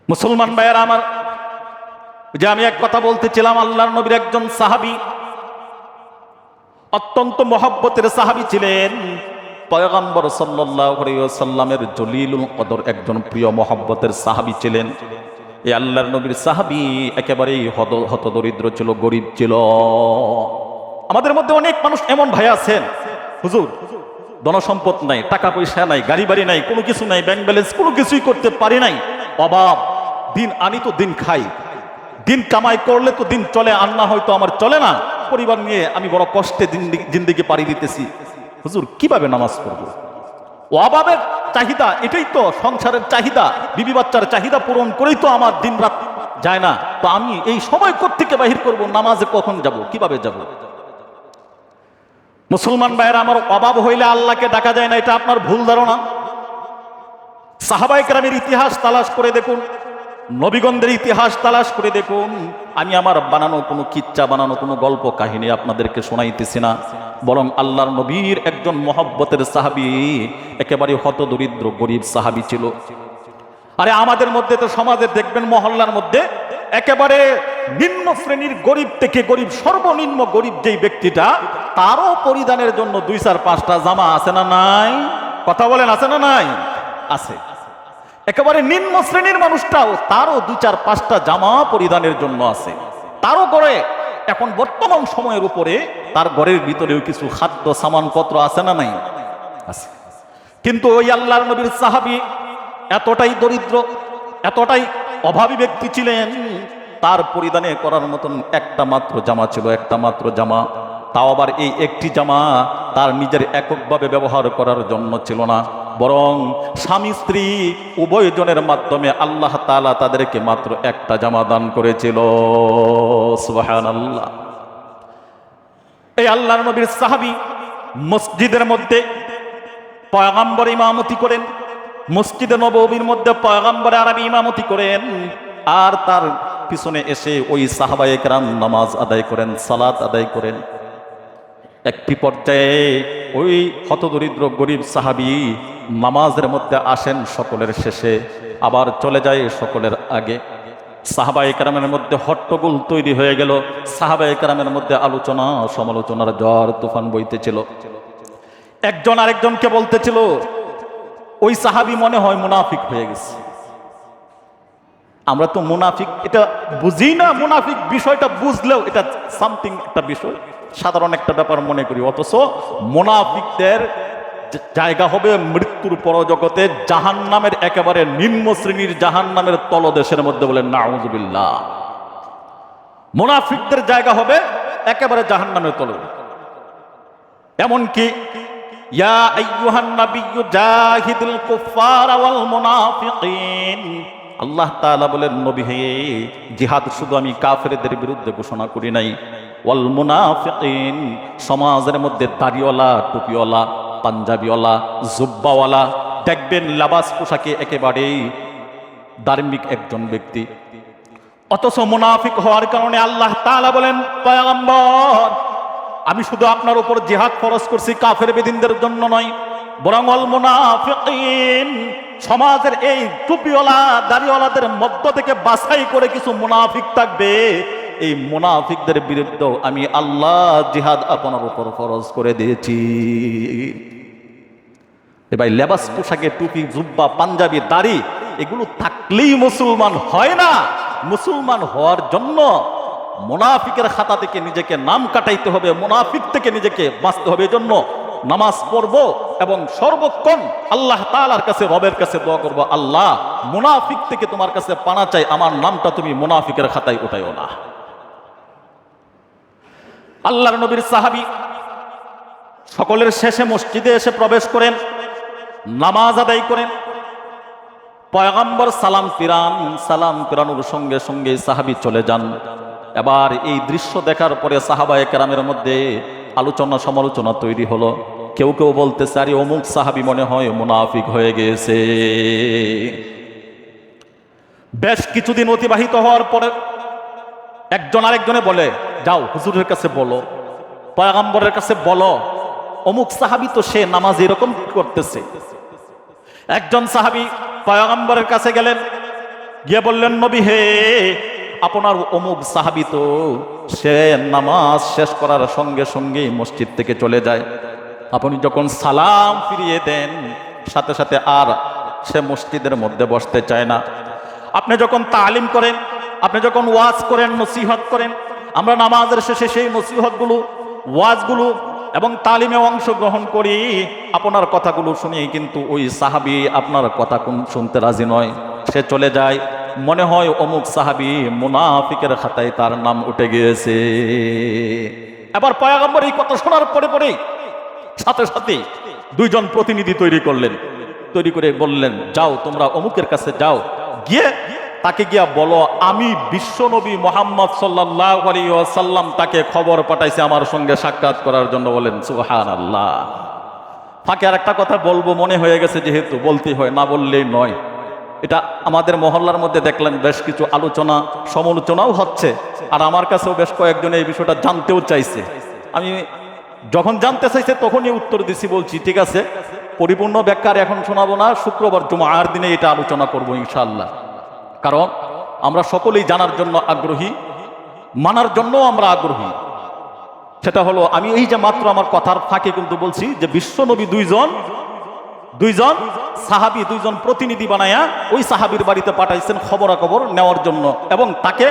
মুসলমান ভাইয়েরা আমার, যে আমি এক কথা বলতেছিলাম, আল্লাহর নবীর একজন সাহাবী, অত্যন্ত মহব্বতের সাহাবী ছিলেন। পয়গম্বর সাল্লাল্লাহু আলাইহি ওয়াসাল্লামের জলিলুল কদর একজন প্রিয় মহব্বতের সাহাবী ছিলেন। এই আল্লাহর নবীর সাহাবী একেবারেই হতদরিদ্র ছিল, গরিব ছিল। আমাদের মধ্যে অনেক মানুষ এমন ভাই আছেন, হুজুর ধনসম্পদ নাই, টাকা পয়সা নাই, গাড়ি বাড়ি নাই, কোনো কিছু নাই, ব্যাংক ব্যালেন্স কোনো কিছুই করতে পারি নাই, অভাব, দিন আনি তো দিন খাই, দিন কামাই করলে তো দিন চলে, আর না হয়তো আমার চলে না, পরিবার নিয়ে আমি বড় কষ্টে জিন্দেগি পাড়ি দিতেছি। হুজুর কিভাবে নামাজ পড়বো? অভাবের চাহিদা, এটাই তো সংসারের চাহিদা, বিবি বাচ্চার চাহিদা পূরণ করেই তো আমার দিন রাত যায় না, তো আমি এই সময় কোত্থেকে বাহির করব? নামাজে কখন যাব, কিভাবে যাব? মুসলমান ভাইয়েরা আমার, অভাব হইলে আল্লাহকে ডাকা যায় না, এটা আপনার ভুল ধারণা। সাহাবায়ে কেরামের ইতিহাস তালাশ করে দেখুন, নবীগণদের ইতিহাস তালাশ করে দেখুন। আমি আমার বানানো কোনো কিচ্ছা, বানানো কোনো গল্প কাহিনী আপনাদেরকে শোনাইতেছি না, বরং আল্লাহর নবীর একজন মহব্বতের সাহাবী, একেবারে হতদরিদ্র গরিব সাহাবী ছিল। আরে আমাদের মধ্যে তো সমাজে দেখবেন, মহল্লার মধ্যে একেবারে নিম্ন শ্রেণীর গরিব থেকে গরিব, সর্বনিম্ন গরিব যেই ব্যক্তিটা, তারও পরিধানের জন্য 2-4-5টা জামা আছে না নাই? কথা বলেন, আছে না নাই? আছে। একেবারে নিম্ন শ্রেণীর মানুষটাও তারও 2-4-5টা জামা পরিধানের জন্য আছে, তারও ঘরে এখন বর্তমান সময়ের উপরে তার ঘরের ভিতরেও কিছু খাদ্য সামানপত্র আছে না নাই? আছে। কিন্তু ওই আল্লাহর নবীর সাহাবী এতটাই দরিদ্র, এতটাই অভাবী ব্যক্তি ছিলেন, তার পরিধানে করার মতন একটা মাত্র জামা ছিল, একটা মাত্র জামা। তাও আবার এই একটি জামা তার নিজের এককভাবে ব্যবহার করার জন্য ছিল না, বরং স্বামী স্ত্রী উভয়জনের মাধ্যমে আল্লাহ তাআলা তাদেরকে মাত্র একটা জামা দান করেছিল। সুবহানাল্লাহ। এই আল্লাহর নবীর সাহাবী মসজিদের মধ্যে পয়গম্বর ইমামতি করেন, মসজিদে নববীর মধ্যে পয়গম্বর আরবি ইমামতি করেন, আর তার পিছনে এসে ওই সাহাবায়ে কেরাম নামাজ আদায় করেন, সালাত আদায় করেন। একটি পর্যায়ে ওই হতদরিদ্র গরিব সাহাবী নামাজের মধ্যে আসেন সকলের শেষে, আবার চলে যায় সকলের আগে। সাহাবায়ে কেরামের মধ্যে হট্টগোল তৈরি হয়ে গেল, সাহাবায়ে কেরামের মধ্যে আলোচনা সমালোচনার ঝড় তুফান বইতেছিল। একজন আরেকজনকে বলতেছিল, ওই সাহাবী মনে হয় মুনাফিক হয়ে গেছে। আমরা তো মুনাফিক এটা বুঝি না, মুনাফিক বিষয়টা বুঝলেও এটা সামথিং একটা বিষয়, সাধারণ একটা ব্যাপার মনে করি, অথচ মুনাফিকদের জায়গা হবে মৃত্যুর পরজগতে, জাহান্নামের একেবারে নিম্ন শ্রেণীর জাহান্নামের তলদেশের মধ্যে, বলেন নাউযুবিল্লাহ। মুনাফিকদের জায়গা হবে একেবারে জাহান্নামের তলে। এমনকি ইয়া আইয়ুহান নাবিয়্যু জাহিদুল কুফার ওয়াল মুনাফিকিন, আল্লাহ তাআলা বলেন, নবী হে, জিহাদ শুধু আমি কাফেরদের বিরুদ্ধে ঘোষণা করি নাই, ওয়াল মুনাফিকিন, সমাজের মধ্যে দাড়িওয়ালা, টুপিওয়ালা, পাঞ্জাবিওয়ালা, জুব্বাওয়ালা, দেখবেন লাবাস পোশাকে একেবারেই ধার্মিক একজন ব্যক্তি, অথচ মুনাফিক হওয়ার কারণে আল্লাহ তাআলা বলেন, পয়গম্বর আমি শুধু আপনার উপর জিহাদ ফরজ করছি কাফের বেদিনদের জন্য নয়, বরং ওয়াল মুনাফিকিন, সমাজের এই টুপিওয়ালা দাড়িওয়ালাদের মধ্য থেকে বাছাই করে কিছু মুনাফিক থাকবে, এই মুনাফিকদের বিরুদ্ধেও আমি আল্লাহ জিহাদ আপনার উপর ফরজ করে দিয়েছি। ভাই, লেবাস পোশাকে টুপি, জুব্বা, পাঞ্জাবি, দাড়ি এগুলো থাকলেই মুসলমান হয় না। মুসলমান হওয়ার জন্য মুনাফিকের খাতা থেকে নিজেকে নাম কাটাইতে হবে, মুনাফিক থেকে নিজেকে বাঁচতে হবে। এজন্য নামাজ পড়ব এবং সর্বক্ষণ আল্লাহ তাআলার কাছে, রবের কাছে দোয়া করব, আল্লাহ মুনাফিক থেকে তোমার কাছে পানা চাই, আমার নামটা তুমি মুনাফিকের খাতায় উঠাইও না। আল্লাহর নবীর সাহাবী সকলের শেষে মসজিদে এসে প্রবেশ করেন, নামাজ আদায় করেন। পয়গম্বর সালাম ফিরানোর সঙ্গে সঙ্গে সাহাবী চলে যান। এবার এই দৃশ্য দেখার পরে সাহাবায়ে কেরামের মধ্যে আলোচনা সমালোচনা তৈরি হলো। কেউ কেউ বলতেছে, আরে অমুক সাহাবী মনে হয় মুনাফিক হয়ে গেছে। বেশ কিছুদিন অতিবাহিত হওয়ার পরে একজন আরেকজনে বলে, যাও হুজুরের কাছে বলো, পয়গম্বরের কাছে বলো, অমুক সাহাবী তো সে নামাজ এরকম করতেছে। একজন সাহাবী পয়গম্বরের কাছে গেলেন, গিয়ে বললেন, নবী হে, আপনার অমুক সাহাবী তো সে নামাজ শেষ করার সঙ্গে সঙ্গে মসজিদ থেকে চলে যায়। আপনি যখন সালাম ফিরিয়ে দেন সাথে সাথে আর সে মসজিদের মধ্যে বসতে চায় না। আপনি যখন তালিম করেন, আপনি যখন ওয়াজ করেন, নসিহত করেন, আমরা নামাজের শেষে সেই নসিহতগুলো, ওয়াজগুলো এবং তালিমে অংশগ্রহণ করি, আপনার কথাগুলো শুনেই কিন্তু ওই সাহাবী আপনার কথা শুনতে রাজি নয়, সে চলে যায়। মনে হয় অমুক সাহাবী মুনাফিকের খাতায় তার নাম উঠে গিয়েছে। এবার পয়গম্বর এই কথা শোনার পরে পরেই সাথে সাথে দুইজন প্রতিনিধি তৈরি করলেন, তৈরি করে বললেন, যাও তোমরা অমুকের কাছে যাও, গিয়ে তাকে গিয়া বলো আমি বিশ্বনবী মুহাম্মদ সাল্লাল্লাহু আলাইহি ওয়াসাল্লাম তাকে খবর পাঠাইছে আমার সঙ্গে সাক্ষাৎ করার জন্য। বলেন সুবহানাল্লাহ। ফাঁকে আর একটা কথা বলবো, মনে হয়ে গেছে যেহেতু বলতে হয়, না বললেই নয়। এটা আমাদের মহল্লার মধ্যে দেখলেন বেশ কিছু আলোচনা সমালোচনাও হচ্ছে, আর আমার কাছেও বেশ কয়েকজন এই বিষয়টা জানতেও চাইছে। আমি যখন জানতে চাইছে তখনই উত্তর দিছি, বলছি ঠিক আছে, পরিপূর্ণ ব্যাখ্যা এখন শোনাবো না, শুক্রবার জুমার দিনে এটা আলোচনা করব ইনশাআল্লাহ। কারণ আমরা সকলেই জানার জন্য আগ্রহী, মানার জন্য আমরা আগ্রহী। সেটা হলো, আমি এই যে মাত্র আমার কথার ফাঁকে কিন্তু বলছি যে বিশ্বনবী দুইজন সাহাবী, দুইজন প্রতিনিধি বানায়া ওই সাহাবীর বাড়িতে পাঠাইছেন খবরাখবর নেওয়ার জন্য এবং তাকে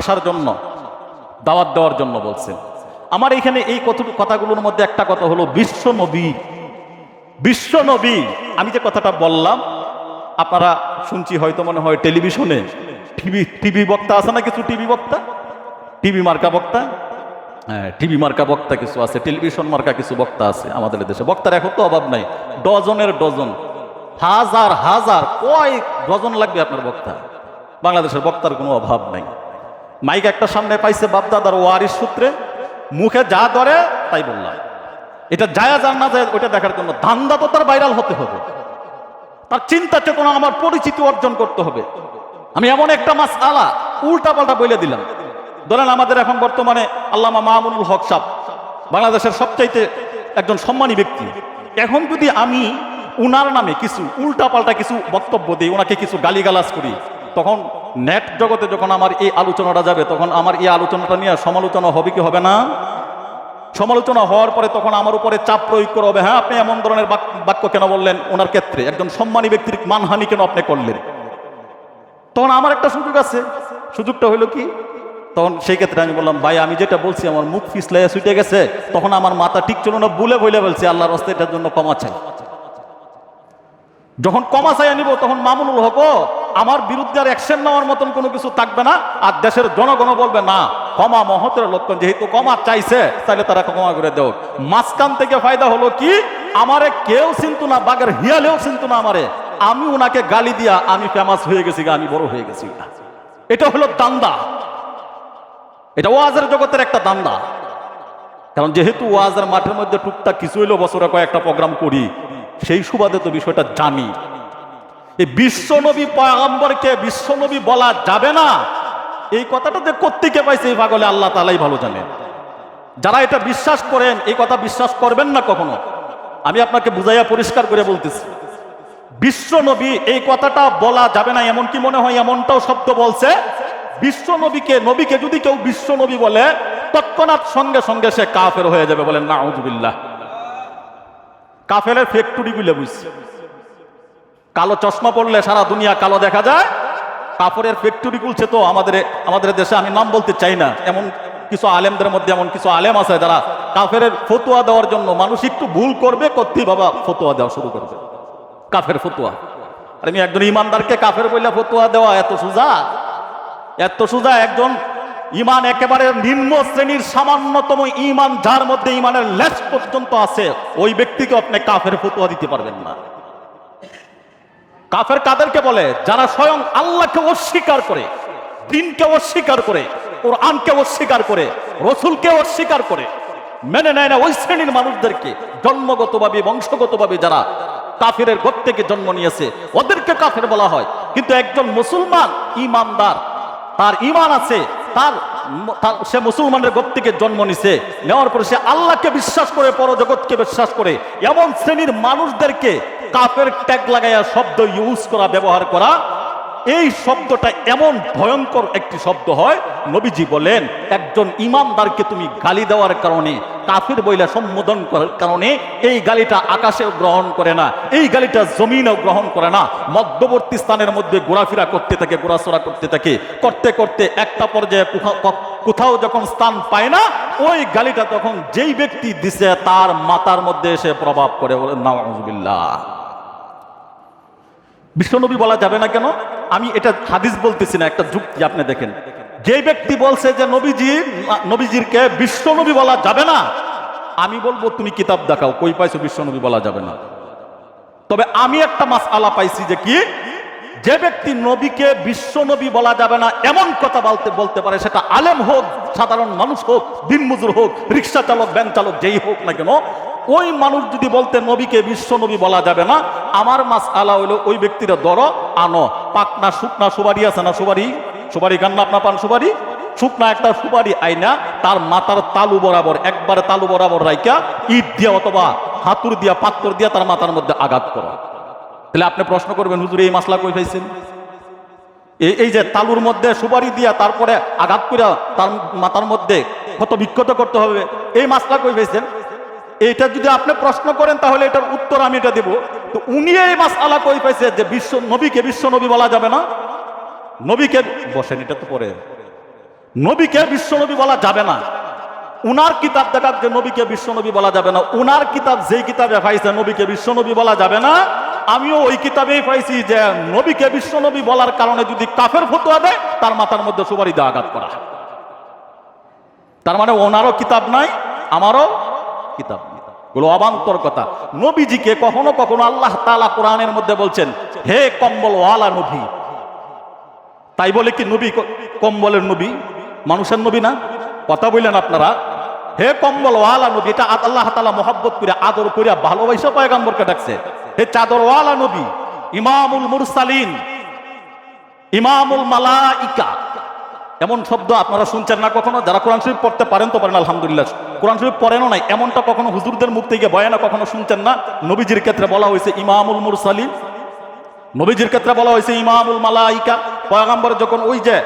আসার জন্য, দাওয়াত দেওয়ার জন্য বলছেন। আমার এখানে এই কথাগুলোর মধ্যে একটা কথা হলো বিশ্বনবী। আমি যে কথাটা বললাম আপনারা শুনছি হয়তো মনে হয় টেলিভিশনে, টিভি বক্তা আছে না কিছু, টিভি মার্কা বক্তা, হ্যাঁ টিভি মার্কা বক্তা কিছু আছে, টেলিভিশন মার্কা কিছু বক্তা আছে আমাদের দেশে। বক্তার এখন তো অভাব নাই, ডজনের ডজন, হাজার হাজার, কয়েক ডজন লাগবে আপনার বক্তা। বাংলাদেশের বক্তার কোনো অভাব নাই। মাইক একটা সামনে পাইছে বাপদাদার ওয়ারিশ সূত্রে, মুখে যা ধরে তাই বললাম। এটা জায়েজ আর না জায়েজ ওটা দেখার জন্য ধান্দা তো তার ভাইরাল হতে হবে, তার চিন্তা চেতনা, আমার পরিচিতি অর্জন করতে হবে। আমি এমন একটা মাসআলা উল্টা পাল্টা বলে দিলাম। ধরেন আমাদের এখন বর্তমানে আল্লামা মামুনুল হক সাহেব বাংলাদেশের সবচাইতে একজন সম্মানী ব্যক্তি। এখন যদি আমি উনার নামে কিছু উল্টা পাল্টা কিছু বক্তব্য দিই, ওনাকে কিছু গালিগালাজ করি, তখন নেট জগতে যখন আমার এই আলোচনাটা যাবে, তখন আমার এই আলোচনাটা নিয়ে সমালোচনা হবে কি হবে না? সমালোচনা হওয়ার পরে তখন আমার উপরে চাপ প্রয়োগ করা হবে, হ্যাঁ আপনি এমন ধরনের বাক্য কেন বললেন ওনার ক্ষেত্রে, একজন সম্মানী ব্যক্তির মানহানি কেন আপনি করলেন? তখন আমার একটা সুযোগ আছে, সুযোগটা হলো কি, তখন সেই ক্ষেত্রে আমি বললাম, ভাই আমি যেটা বলছি আমার মুখ ফিসলাইয়া ছুটে গেছে, তখন আমার মাথা ঠিক ছিল না, বলে বলছি আল্লাহর রাস্তায় এটার জন্য ক্ষমা চাই। যখন ক্ষমা চাই নিব তখন মামুনুল হক আমার বিরুদ্ধে আর অ্যাকশন নেওয়ার মতন কোনো কিছু থাকবে না, আর দেশের জনগণ বলবে না ক্ষমা মহতের লক্ষণ, যেহেতু ক্ষমা চাইছে তাহলে তারা ক্ষমা করে দেও। মাঝখান থেকে ফায়দা হলো কি, আমারে কেউ চিনতো না, বাগের হিয়ালেও চিনতো না আমারে, আমি ওনাকে গালি দিয়া আমি ফেমাস হয়ে গেছি, আমি বড় হয়ে গেছি। এটা হলো দান্দা, এটা ওয়াজের জগতের একটা দান্দা। কারণ যেহেতু ওয়াজের মাঠের মধ্যে টুকটাক কিছু হইলেও বছরে কয়েকটা প্রোগ্রাম করি, সেই সুবাদে তো বিষয়টা জানি। এই বিশ্বনবী পয়গম্বরকে বিশ্বনবী বলা যাবে না, এই কথাটা যে কোত্থেকে পাইছে এই পাগলে আল্লাহ তাআলাই ভালো জানে। যারা এটা বিশ্বাস করেন এই কথা বিশ্বাস করবেন না কখনো। আমি আপনাকে বুঝাইয়া পরিষ্কার করে বলতেছি, বিশ্বনবী এই কথাটা বলা যাবে না। এমন কি মনে হয় এমনটাও শব্দ বলছে, নবীকে যদি কেউ বিশ্বনবী বলে তৎক্ষণাৎ সঙ্গে সঙ্গে সে কাফের হয়ে যাবে। বলেন নাউযুবিল্লাহ। কাফেরের ফ্যাক্টরি গুলো বুঝছে, কালো চশমা পড়লে সারা দুনিয়া কালো দেখা যায়, কাপড়ের ফ্যাক্টরি খুলছে। তো আমাদের দেশে আমি নাম বলতে চাই না, এমন কিছু আলেমদের মধ্যে এমন কিছু আলেম আছে যারা কাফের ফতোয়া দেওয়ার জন্য, মানুষ একটু ভুল করবে করতেই বাবা ফতোয়া দেওয়া শুরু করবে, কাফের ফতোয়া। আর আমি একজন ইমানদারকে কাফের বলে ফতোয়া দেওয়া এত সোজা। একজন ইমান একেবারে নিম্ন শ্রেণীর সামান্যতম ইমান, যার মধ্যে ইমানের লেশ পর্যন্ত আছে, ওই ব্যক্তিকে আপনি কাফের ফতোয়া দিতে পারবেন না। কাফের কাদেরকে বলে? যারা স্বয়ং আল্লাহকে অস্বীকার করে, দ্বীনকে অস্বীকার করে, কোরআনকে অস্বীকার করে, রসুলকে অস্বীকার করে, মেনে নেয় না, ওই শ্রেণীর মানুষদেরকে জন্মগতভাবে বংশগতভাবে যারা কাফেরের ঘর থেকে জন্ম নিয়েছে ওদেরকে কাফের বলা হয়। কিন্তু একজন মুসলমান ইমানদার, তার ইমান আছে, সে মুসলমানের ঘর থেকে জন্ম নিছে, নেওয়ার পরে সে আল্লাহকে বিশ্বাস করে, পরজগৎকে বিশ্বাস করে, এমন শ্রেণীর মানুষদেরকে কাফের ট্যাগ লাগাইয়া শব্দ ইউজ করা, ব্যবহার করা এই শব্দটা এমন ভয়ঙ্কর একটি শব্দ হয়, নবীজি বলেন একজন ইমানদারকে তুমি গালি দেওয়ার কারণে, কাফির বইলা সম্বোধন করার কারণে এই গালিটা আকাশেও গ্রহণ করে না, এই গালিটা জমিনেও গ্রহণ করে না, মধ্যবর্তী স্থানের মধ্যে ঘোরাফেরা করতে থাকে, ঘোরাচড়া করতে থাকে, করতে করতে একটা পর্যায়ে কোথাও যখন স্থান পায় না, ওই গালিটা তখন যেই ব্যক্তি দিছে তার মাথার মধ্যে এসে প্রভাব করে। নাউযুবিল্লাহ। বিশ্বনবী বলা যাবে না কেন? আমি এটা হাদিস বলতেছি না, একটা যুক্তি আপনি দেখেন। যে ব্যক্তি বলছে যে নবীজিরকে বিশ্বনবী বলা যাবে না, আমি বলবো তুমি কিতাব দেখাও, কই পাইছো বিশ্বনবী বলা যাবে না। তবে আমি একটা মাসআলা পাইছি যে কি, যে ব্যক্তি নবীকে বিশ্বনবী বলা যাবে না এমন কথা বলতে পারে, সেটা আলেম হোক, সাধারণ মানুষ হোক, দিনমজুর হোক, রিক্সা চালক, ভ্যান চালক, যেই হোক না কেন, ওই মানুষ যদি বলতে নবীকে বিশ্বনবী বলা যাবে না, আমার মাসআলা হইলো ওই ব্যক্তিরা ধরো আনো পাকনা শুকনা সুপারি আছে না, সুপারি কান্না আপনার পান, সুপারি শুকনা একটা সুপারি আইনা তার মাথার তালু বরাবর, একবারে তালু বরাবর রাইকা ইট দিয়া অথবা হাতুর দিয়া পাথর দিয়া তার মাথার মধ্যে আঘাত করো। তাহলে আপনি প্রশ্ন করবেন, হুজুর এই মাসলা কই পাইছেন? এই যে তালুর মধ্যে সুপারি দিয়া তারপরে আঘাত করে তার মাথার মধ্যে ক্ষত বিক্ষত করতে হবে, এই মাসলা কই পাইছেন? এইটা যদি আপনি প্রশ্ন করেন তাহলে এটার উত্তর আমি এটা দেব। তো উনি এই মাসআলা কই পাইছে যে নবীকে বিশ্বনবী বলা যাবে না? নবীকে বসেন, এটা তো পরে, নবীকে বিশ্বনবী বলা যাবে না, উনার কিতাব দেখাক যে নবীকে বিশ্বনবী বলা যাবে না। উনার কিতাব যেই কিতাবে পাইছে নবীকে বিশ্বনবী বলা যাবে না, আমিও ওই কিতাবেই পাইছি যে নবীকে বিশ্বনবী বলার কারণে যদি কাফের ফতোয়া দেয় তার মাথার মধ্যে সুপারি দিয়ে আঘাত করা। তার মানে ওনারও কিতাব নাই, আমারও কিতাব নেই। এগুলো অবান্তর কথা। নবীজিকে কখনো কখনো আল্লাহ তাআলা কোরআনের মধ্যে বলছেন হে কম্বলওয়ালা নবী। তাই বলে কি নবী কম্বলের নবী, মানুষের নবী না? কথা বললেন আপনারা, হে কম্বলওয়ালা নবী, এটা আল্লাহ তাআলা মহব্বত করে আদর করে ভালোবাসা পয়গম্বরকে ডাকছে, হে চাদরওয়ালা নবী, ইমামুল মুরসালিন, ইমামুল মালাইকা। এমন শব্দ আপনারা শুনছেন না কখনো? যারা কোরআন শরীফ পড়তে পারেন তো পারেন, আলহামদুলিল্লাহ। কোরআন শরীফ পড়েনও নাই এমনটা কখনো হুজুরদের মুখ থেকে বয়ানা কখনো শুনছেন না? নবীজির ক্ষেত্রে বলা হয়েছে ইমামুল মুরসালিন, নবীজির ক্ষেত্রে বলা হয়েছে ইমামুল মালাইকা। পয়গম্বর যখন ওই যে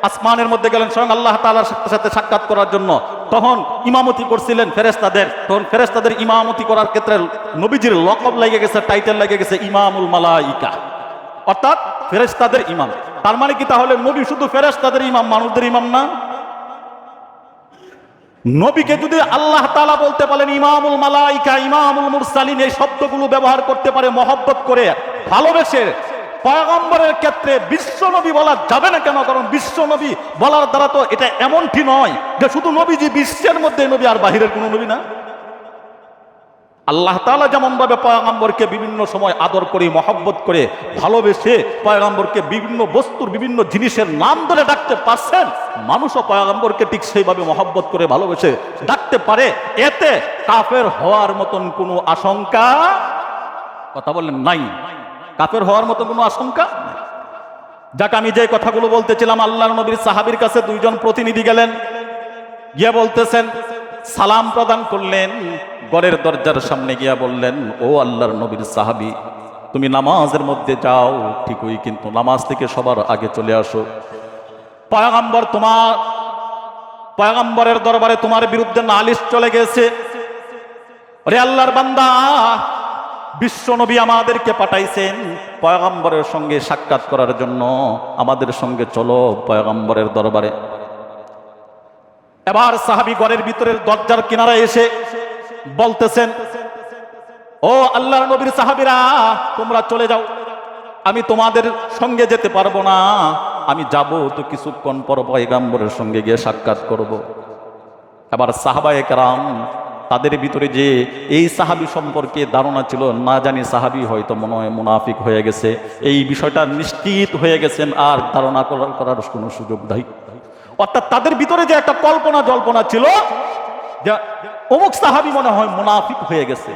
আসমানের মধ্যে গেলেন স্বয়ং আল্লাহ তাআলার সাথে সাক্ষাৎ করার জন্য, তখন ইমামতি করছিলেন ফেরেশতাদের। তখন ফেরেশতাদের ইমামতি করার ক্ষেত্রে নবীজির লকব লেগে গেছে, টাইটেল লেগে গেছে ইমামুল মালাইকা, অর্থাৎ ফেরেশতাদের ইমাম। তার মানে কি তাহলে নবী শুধু ফেরেশতাদের ইমাম, মানুষদের ইমাম না? নবীকে যদি আল্লাহ তাআলা বলতে পারেন ইমামুল মালাইকা, ইমামুল মুরসালিন, এই শব্দগুলো ব্যবহার করতে পারে মহব্বত করে, ভালোবেসে, পয়গম্বরের ক্ষেত্রে বিশ্বনবী বলা যাবে না কেন? কারণ বিশ্বনবী বলার দ্বারা তো এটা এমনটি নয় যে শুধু নবীজি বিশ্বের মধ্যে নবী আর বাহিরের কোনো নবী না। আল্লাহ তাআলা যেমন ভাবে পয়গম্বরকে বিভিন্ন সময় আদর করে, মহব্বত করে, ভালোবেসে পয়গম্বরকে বিভিন্ন বস্তুর, বিভিন্ন জিনিসের নাম ধরে ডাকতে পারছেন, মানুষও পয়গম্বরকে ঠিক সেইভাবে মহব্বত করে, ভালোবেসে ডাকতে পারে। এতে কাফের হওয়ার মতন কোনো আশঙ্কা, কথা বললেন, নাই। কাফের হওয়ার মতো কোনো আশঙ্কা নাই। যাক, আমি যে কথাগুলো বলতেছিলাম, আল্লাহর নবীর সাহাবীর কাছে দুইজন প্রতিনিধি গেলেন, গিয়ে বলতেছেন, সালাম প্রদান করলেন, ঘরের দরজার সামনে গিয়া বললেন, ও আল্লাহর নবীর সাহাবী, তুমি নামাজের মধ্যে যাও ঠিকই, কিন্তু নামাজ থেকে সবার আগে চলে আসো। পয়গম্বরের দরবারে তোমার বিরুদ্ধে নালিশ চলে গেছে। রে আল্লাহর বান্দা, বিশ্ব নবী আমাদেরকে পাঠাইছেন পয়গম্বরের সঙ্গে সাক্ষাৎ করার জন্য, আমাদের সঙ্গে চলো পয়গম্বরের দরবারে। এবার সাহাবী ঘরের ভিতরের দরজার কিনারায় এসে বলতেছেন, ও আল্লাহর নবীর সাহাবীরা, তোমরা চলে যাও, আমি তোমাদের সঙ্গে যেতে পারবো না। আমি যাব তো কিছুক্ষণ পর পয়গম্বরের সঙ্গে গিয়ে সাক্ষাৎ করব। এবার সাহাবায়ে কেরাম, তাদের ভিতরে যে এই সাহাবী সম্পর্কে ধারণা ছিল, না জানি সাহাবী হয়তো মনে হয় মুনাফিক হয়ে গেছে, এই বিষয়টা নিশ্চিত হয়ে গেছেন, আর ধারণা করার কোনো সুযোগ নাই। অর্থাৎ তাদের ভিতরে যে একটা কল্পনা জল্পনা ছিল যে অমুক সাহাবী মনে হয় মুনাফিক হয়ে গেছে।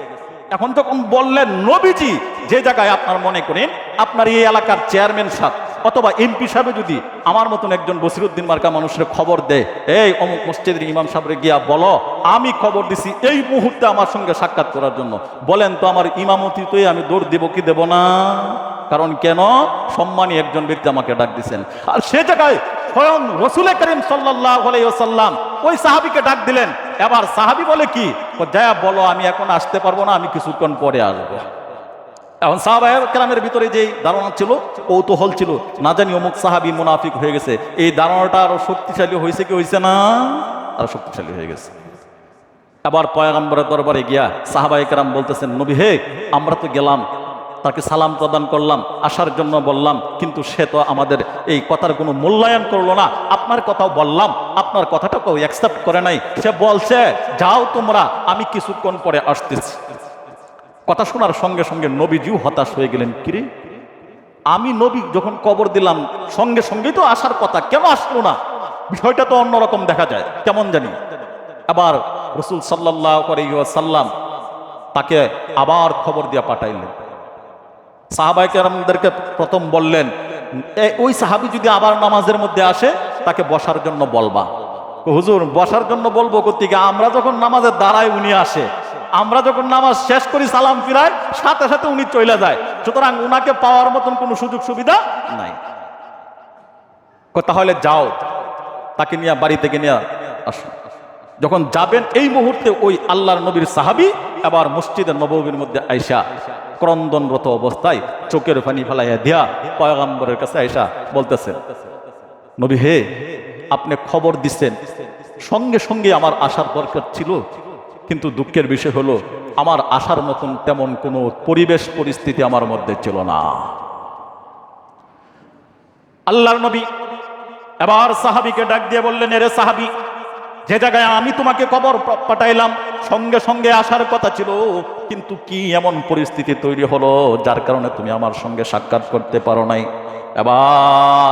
এখন যখন বললেন নবীজি যে জায়গায়, আপনার মনে করেন আপনার এই এলাকার চেয়ারম্যান সাহেব, অথবা এমপি সাহেব যদি আমার মতন একজন বসিরউদ্দিন মার্কা মানুষের খবর দেয়, এই অমুক মসজিদের ইমাম সাহেবরে গিয়া বলো আমি খবর দিছি এই মুহূর্তে আমার সঙ্গে সাক্ষাৎ করার জন্য, বলেন তো আমার ইমামতিতে আমি দৌড় দিব কি দেব না? কারণ কেন? সম্মানী একজন ব্যক্তি আমাকে ডাক দিচ্ছেন। আর সে জায়গায় স্বয়ং রসুল করিম সাল্লাল্লাহু আলাইহি ওয়াসাল্লাম ওই সাহাবীকে ডাক দিলেন। এবার সাহাবী বলে কি, যা বলো আমি এখন আসতে পারবো না, আমি কিছুক্ষণ পরে আসবো। এখন সাহাবায়ে কেরামের ভিতরে যে ধারণা ছিল, কৌতূহল ছিল, না জানি অমুক সাহাবী মুনাফিক হয়ে গেছে, এই ধারণাটা আরো শক্তিশালী হয়েছে কি হয়েছে না? আরো শক্তিশালী হয়ে গেছে। আবার পয়গম্বরের দরবারে গিয়া সাহাবায়ে কেরাম বলতেছেন, নবী হে, আমরা তো গেলাম, তাকে সালাম প্রদান করলাম, আসার জন্য বললাম, কিন্তু সে তো আমাদের এই কথার কোনো মূল্যায়ন করলো না। আপনার কথাও বললাম, আপনার কথাটা কেউ অ্যাকসেপ্ট করে নাই। সে বলছে যাও তোমরা, আমি কিছুক্ষণ পরে আসতেছি। কথা শোনার সঙ্গে সঙ্গে নবীজিও হতাশ হয়ে গেলেন। কিরে, আমি নবী যখন কবর দিলাম সঙ্গে সঙ্গেই তো আসার কথা, কেন আসলো না? বিষয়টা তো অন্যরকম দেখা যায়, কেমন জানি। আবার রাসূল সাল্লাল্লাহু আলাইহি ওয়াসাল্লাম তাকে আবার খবর দিয়া পাঠাইলেন। সাহাবায়ে কেরামদেরকে প্রথম বললেন, ওই সাহাবী যদি আবার নামাজের মধ্যে আসে তাকে বসার জন্য বলবা। হুজুর, বসার জন্য বলবো কোত্থেকে? আমরা যখন নামাজে দাঁড়াই উনি আসে, আমরা যখন নামাজ শেষ করি সালাম ফিরাই, সাথে সাথে উনি চলে যায়, সুতরাং উনাকে পাওয়ার মতন কোনো সুযোগ সুবিধা নাই। তাহলে যাও, তাকে নিয়ে বাড়ি থেকে নিয়ে আসো। যখন যাবেন এই মুহূর্তে ওই আল্লাহর নবীর সাহাবী এবার মসজিদে নববীর মধ্যে আইসা ক্রন্দনরত অবস্থায় চোখের পানি ফেলাইয়া দিয়া পয়গম্বরের কাছে আইসা বলতেছেন, নবী হে, আপনি খবর দিচ্ছেন, সঙ্গে সঙ্গে আমার আসার দরকার ছিল, কিন্তু দুঃখের বিষয় হলো আমার আসার মতন তেমন কোনো পরিবেশ পরিস্থিতি আমার মধ্যে ছিল না। আল্লাহর নবী এবার সাহাবীকে ডাক দিয়ে বললেন, এরে সাহাবী, যে জায়গায় আমি তোমাকে খবর পাঠাইলাম সঙ্গে সঙ্গে আসার কথা ছিল, কিন্তু কি এমন পরিস্থিতি তৈরি হলো যার কারণে তুমি আমার সঙ্গে সাক্ষাৎ করতে পারো নাই? এবার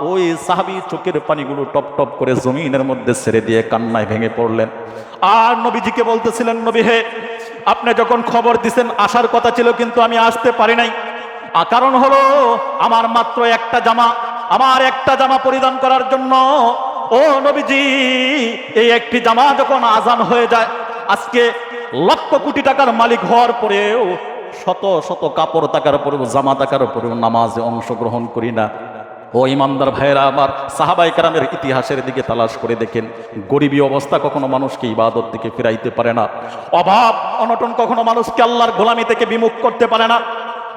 ওই সাহাবী চোখের পানিগুলো টপ টপ করে জমিনের মধ্যে ছেড়ে দিয়ে কান্নায় ভেঙে পড়লেন। আর নবীজিকে বলতেছিলেন, নবী হে, আপনি যখন খবর দিছেন আসার কথা ছিল, কিন্তু আমি আসতে পারি নাই। কারণ হলো আমার মাত্র একটা জামা, আমার একটা জামা পরিধান করার জন্য, ও নবীজি, এই একটি জামা যখন আজান হয়ে যায়, আজকে লক্ষ কোটি টাকার মালিক হওয়ার পরেও, শত শত কাপড় টাকার পরেও, জামা টাকার পরেও নামাজে অংশগ্রহণ করি না। ও ইমানদার ভাইরা আমার, সাহাবায়ে কেরামের ইতিহাসের দিকে তালাশ করে দেখেন, গরিবী অবস্থা কখনো মানুষকে ইবাদত থেকে ফিরাইতে পারে না। অভাব অনটন কখনো মানুষকে আল্লাহর গোলামি থেকে বিমুখ করতে পারে না।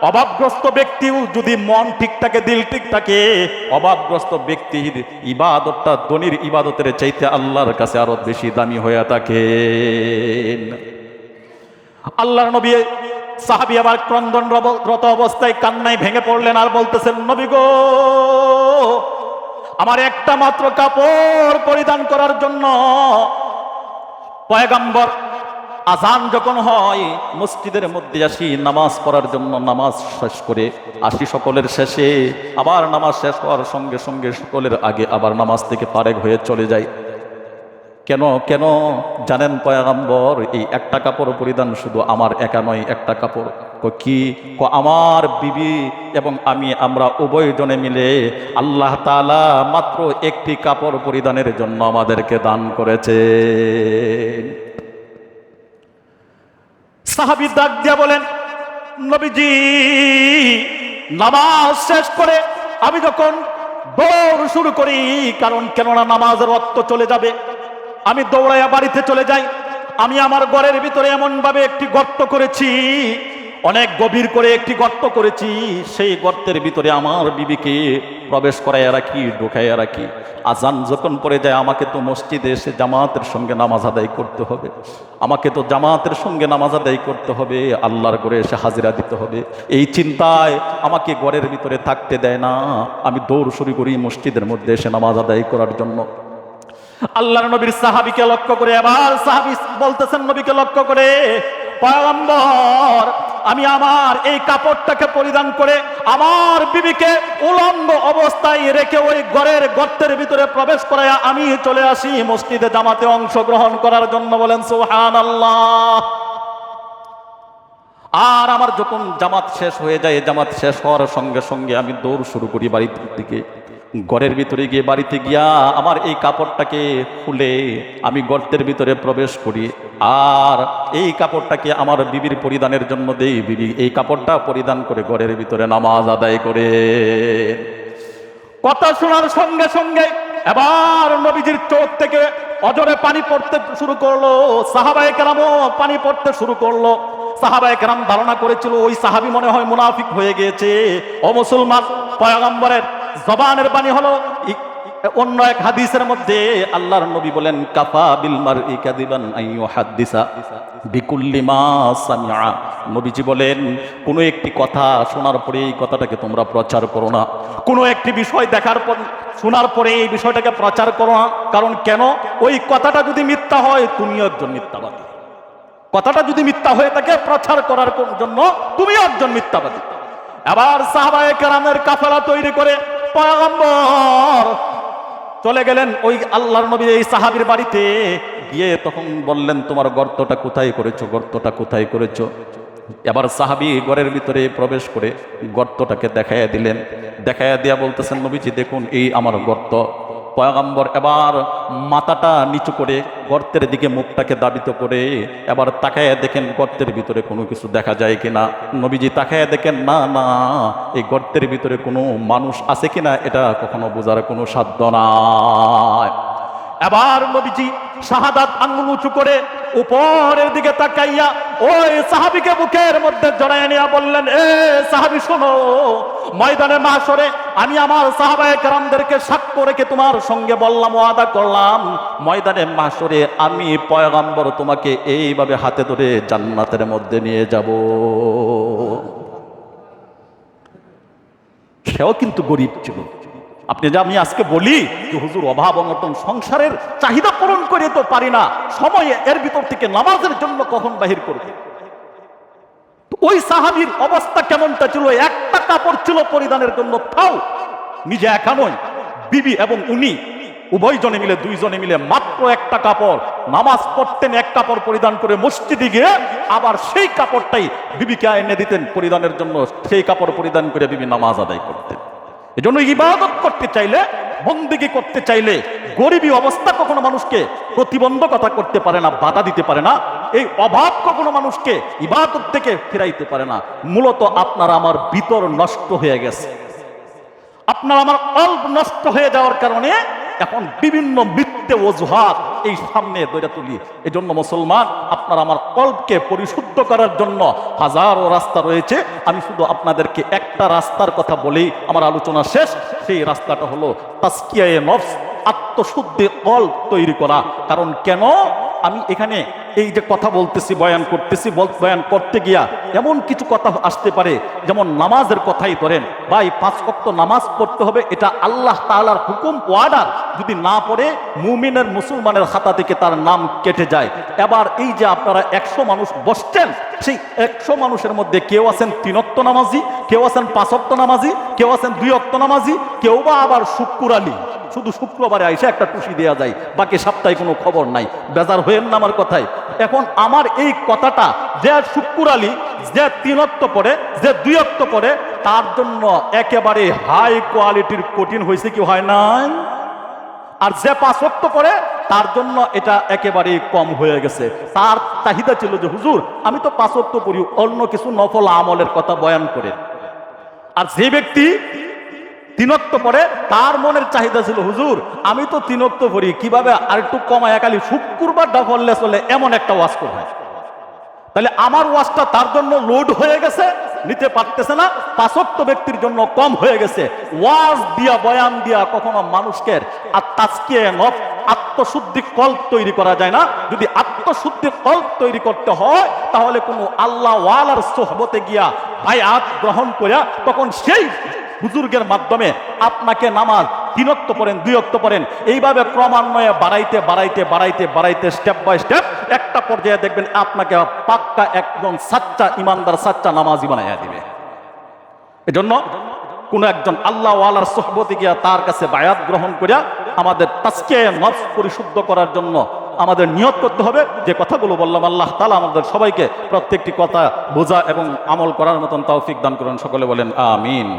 অভাবগ্রস্ত ব্যক্তিও যদি মন ঠিক থাকে, দিল ঠিক থাকে, অভাবগ্রস্ত ব্যক্তির ইবাদতটা ধনীর ইবাদতের চাইতে আল্লাহর কাছে আরো বেশি দামি হয়ে থাকে। আল্লাহর নবী সাহাবী আবার ক্রন্দনরত অবস্থায় কান্নায় ভেঙে পড়লেন আর বলতেছেন, নবী গো, আমার একটা মাত্র কাপড় পরিধান করার জন্য পয়গম্বর আজান যখন হয় মসজিদের মধ্যে আসি নামাজ পড়ার জন্য, নামাজ শেষ করে আসি সকলের শেষে, আবার নামাজ শেষ হওয়ার সঙ্গে সঙ্গে সকলের আগে আবার নামাজ থেকে ফারেক হয়ে চলে যায়। কেন কেন জানেন পয়গম্বর? এই একটা কাপড় পরিধান শুধু আমার একা নয়, একটা কাপড় কি আমার বিবি এবং আমি, আমরা উভয় জনে মিলে আল্লাহ তাআলা মাত্র একটি কাপড় পরিধানের জন্য আমাদেরকে দান করেছে। সাহাবী ডাক দিয়া বলেন, নবীজি, নামাজ শেষ করে আমি যখন দৌড় শুরু করি, কারণ কেননা নামাজের ওয়াক্ত চলে যাবে, আমি দৌড়াইয়া বাড়িতে চলে যাই। আমি আমার ঘরের ভিতরে এমন ভাবে একটি গর্ত করেছি, অনেক গভীর করে একটি গর্ত করেছি, সেই গর্তের ভিতরে আমার বিবিকে প্রবেশ করাইয়া রাখি, ঢুকাইয়া রাখি। আজান যখন পড়ে যায় আমাকে তো মসজিদে এসে জামাতের সঙ্গে নামাজ আদায় করতে হবে, আমাকে তো জামাতের সঙ্গে নামাজ আদায় করতে হবে, আল্লাহর ঘরে এসে হাজিরা দিতে হবে। এই চিন্তায় আমাকে ঘরের ভিতরে থাকতে দেয় না, আমি দৌড় শুরু করি মসজিদের মধ্যে এসে নামাজ আদায় করার জন্য। আল্লাহর নবীর সাহাবীকে লক্ষ্য করে আবার সাহাবী বলতেছেন নবীকে লক্ষ্য করে, পয়গম্বর, আমি আমার এই কাপড়টাকে পরিধান করে আমার বিবিকে উলঙ্গ অবস্থায় রেখে ওই ঘরের গর্তের ভিতরে প্রবেশ করায় আমি চলে আসি মসজিদে জামাতে অংশগ্রহণ করার জন্য। বলেন সুবহানাল্লাহ। আর আমার যখন জামাত শেষ হয়ে যায়, জামাত শেষ হওয়ার সঙ্গে সঙ্গে আমি দৌড় শুরু করি বাড়ির দিকে। ঘরের ভিতরে গিয়ে, বাড়িতে গিয়া আমার এই কাপড়টাকে খুলে আমি গর্তের ভিতরে প্রবেশ করি, আর এই কাপড়টাকে আমার বিবির পরিধানের জন্য দেই। বিবি এই কাপড়টা পরিধান করে ঘরের ভিতরে নামাজ আদায় করে। কথা শোনার সঙ্গে সঙ্গে এবার নবীজির চোখ থেকে অজরে পানি পড়তে শুরু করলো, সাহাবায়ে কেরামও পানি পড়তে শুরু করলো। সাহাবায়ে কেরাম ধারণা করেছিল ওই সাহাবী মনে হয় মুনাফিক হয়ে গিয়েছে। ও মুসলমান, পয়গম্বরের জবানের বাণী হলো। অন্য এক হাদিসের মধ্যে আল্লাহর নবী বলেন, কাফা বিল মারই কাযিবান আন ইউহাদ্দিসা বিকুল্লি মা সামিআ। নবীজি বলেন, কোনো একটি কথা শোনার পরে এই কথাটাকে তোমরা প্রচার করো না। কোনো একটি বিষয় দেখার পর, শোনার পরে এই বিষয়টাকে প্রচার করো না। কারণ কেন? ওই কথাটা যদি মিথ্যা হয় তুমিও একজন মিথ্যাবাদী। কথাটা যদি মিথ্যা হয়ে থাকে, প্রচার করার জন্য তুমিও একজন মিথ্যাবাদী। আবার সাহাবায়ে কেরামের কাফেলা তৈরি করে পয়গম্বর চলে গেলেন ওই আল্লাহর নবী এই সাহাবীর বাড়িতে গিয়ে। তখন বললেন, তোমার গর্তটা কোথায় করেছো, গর্তটা কোথায় করেছো? এবার সাহাবী ঘরের ভিতরে প্রবেশ করে গর্তটাকে দেখাইয়া দিলেন। দেখাইয়া দিয়া বলতেছেন, নবীজি দেখুন এই আমার গর্ত। পয়গম্বর এবার মাথাটা নিচু করে গর্তের দিকে মুখটাকে দাবিত করে এবার তাকাইয়া দেখেন গর্তের ভিতরে কোনো কিছু দেখা যায় কিনা। নবীজি তাকাইয়া দেখেন, না না, এই গর্তের ভিতরে কোনো মানুষ আছে কিনা এটা কখনো বোঝার কোনো সাধ্য নাই। এবার নবীজি শাহাদাত আঙ্গুল উঁচু করে উপরের দিকে তাকাইয়া ওই সাহাবীকে বুকের মধ্যে জড়াইয়া নিয়ে বললেন, এ সাহাবী শোনো, ময়দানে মাহশরে আমি আমার সাহাবায়ে কেরামদেরকে সাক্ষ্য রেখে তোমার সঙ্গে বললাম, ওয়াদা করলাম, ময়দানে মাহশরে আমি পয়গম্বর তোমাকে এইভাবে হাতে ধরে জান্নাতের মধ্যে নিয়ে যাব। সেও কিন্তু গরিব ছিল। আপনি যে আমি আজকে বলি যে হুজুর অভাব অনটন সংসারের চাহিদা পূরণ করে তো পারি না, সময়ে এর ভিতর থেকে নামাজের জন্য কখন বাহির করবে? ওই সাহাবীর অবস্থা কেমনটা ছিল? একটা কাপড় ছিল পরিধানের জন্য, তাও নিজে একা নয়, বিবি এবং উনি উভয় জনে মিলে, দুইজনে মিলে মাত্র একটা কাপড়, নামাজ পড়তেন এক কাপড় পরিধান করে মসজিদে গিয়ে, আবার সেই কাপড়টাই বিবিকে এনে দিতেন পরিধানের জন্য। সেই কাপড় পরিধান করে বিবি নামাজ আদায় করতেন। এজন্য ইবাদত করতে চাইলে, বন্দেগী করতে চাইলে গরিবী অবস্থা কখনো মানুষকে প্রতিবন্ধকতা করতে পারে না, বাধা দিতে পারে না। এই অভাব কখনো মানুষকে ইবাদত থেকে ফিরাইতে পারে না। মূলত আপনার আমার ভিতর নষ্ট হয়ে গেছে, আপনার আমার কল্প নষ্ট হয়ে যাওয়ার কারণে এখন বিভিন্ন মিথ্যে অজুহাত এই সামনে দইরা তুলি। এই জন্য মুসলমান, আপনার আমার কল্পকে পরিশুদ্ধ করার জন্য হাজারো রাস্তা রয়েছে। আমি শুধু আপনাদেরকে একটা রাস্তার কথা বলেই আমার আলোচনা শেষ। সেই রাস্তাটা হলো তাজকিয়ায়ে নফস, আত্মশুদ্ধি কল্প তৈরি করা। কারণ কেন আমি এখানে এই যে কথা বলতেছি, বয়ান করতেছি, বয়ান করতে গিয়া এমন কিছু কথা আসতে পারে, যেমন নামাজের কথাই ধরেন। ভাই 5 ওয়াক্ত নামাজ পড়তে হবে, এটা আল্লাহ তাআলার হুকুম, ওয়ার্ডার। যদি না পড়ে মুমিনের, মুসলমানের খাতা থেকে তার নাম কেটে যায়। এবার এই যে আপনারা 100 মানুষ বসছেন, সেই 100 মানুষের মধ্যে কেউ আছেন 3 ওয়াক্ত নামাজি, কেউ আছেন 5 ওয়াক্ত নামাজি, কেউ আছেন 2 ওয়াক্ত নামাজি, কেউ বা আবার শুক্র আলী, শুধু শুক্রবারে আইসা একটা টুসি দেওয়া যায়, বাকি সপ্তাহে কোনো খবর নাই। বেজার হয়েন না আমার কথায়। এখন আমার এই কথাটা যে শুক্র আলী, যে 3 ওয়াক্ত পড়ে, যে 2 ওয়াক্ত পড়ে, তার জন্য একেবারে হাই কোয়ালিটির কঠিন হয়েছে কি হয় নাই? আর যে 5 ওয়াক্ত পড়ে তার জন্য এটা একেবারে কম হয়ে গেছে। তার চাহিদা ছিল যে হুজুর আমি তো 5 ওয়াক্ত পড়ি, অন্য কিছু নফল আমলের কথা বয়ান করে। আর যে ব্যক্তি 3 ওয়াক্ত পড়ে, তার মনের চাহিদা ছিল হুজুর আমি তো 3 ওয়াক্ত পড়ি, কিভাবে আর একটু কমায় খালি শুক্রবারটা পড়লে চলে, এমন একটা ওয়াজ করবে। তাহলে আমার ওয়াজটা তার জন্য লোড হয়ে গেছে, নিতে পারতেছে না। 5 ওয়াক্ত ব্যক্তির জন্য কম হয়ে গেছে। ওয়াজ দিয়া, বয়ান দিয়া কখনো মানুষকে আর তাজকিয়ায়ে নফস, আত্মশুদ্ধি কল্প তৈরি করা যায় না। যদি আত্মশুদ্ধি কল্প তৈরি করতে হয়, তাহলে কোনো আল্লাহ ওয়ালার সোহবতে গিয়া বায়াত গ্রহণ করিয়া তখন সেই বুজুর্গের মাধ্যমে আপনাকে নামাজ 3 ওয়াক্ত পড়েন, 2 ওয়াক্ত পড়েন, এইভাবে ক্রমান্বয়ে বাড়াইতে বাড়াইতে বাড়াইতে বাড়াইতে স্টেপ বাই স্টেপ একটা পর্যায়ে দেখবেন আপনাকে পাক্কা একজন সাচ্চা ইমানদার, সাচ্চা নামাজি বানাইয়া দিবে। এজন্য কোন একজন আল্লাহ ওয়ালার সোহবতে গিয়া তার কাছে বায়াত গ্রহণ করিয়া আমাদের তাজকিয়ায়ে নফস পরিশুদ্ধ করার জন্য আমাদের নিয়ত করতে হবে যে কথাগুলো বললাম আল্লাহ তাআলা আমাদের সবাইকে প্রত্যেকটি কথা বোঝা এবং আমল করার মতন তৌফিক দান করুন। সকলে বলেন আমিন।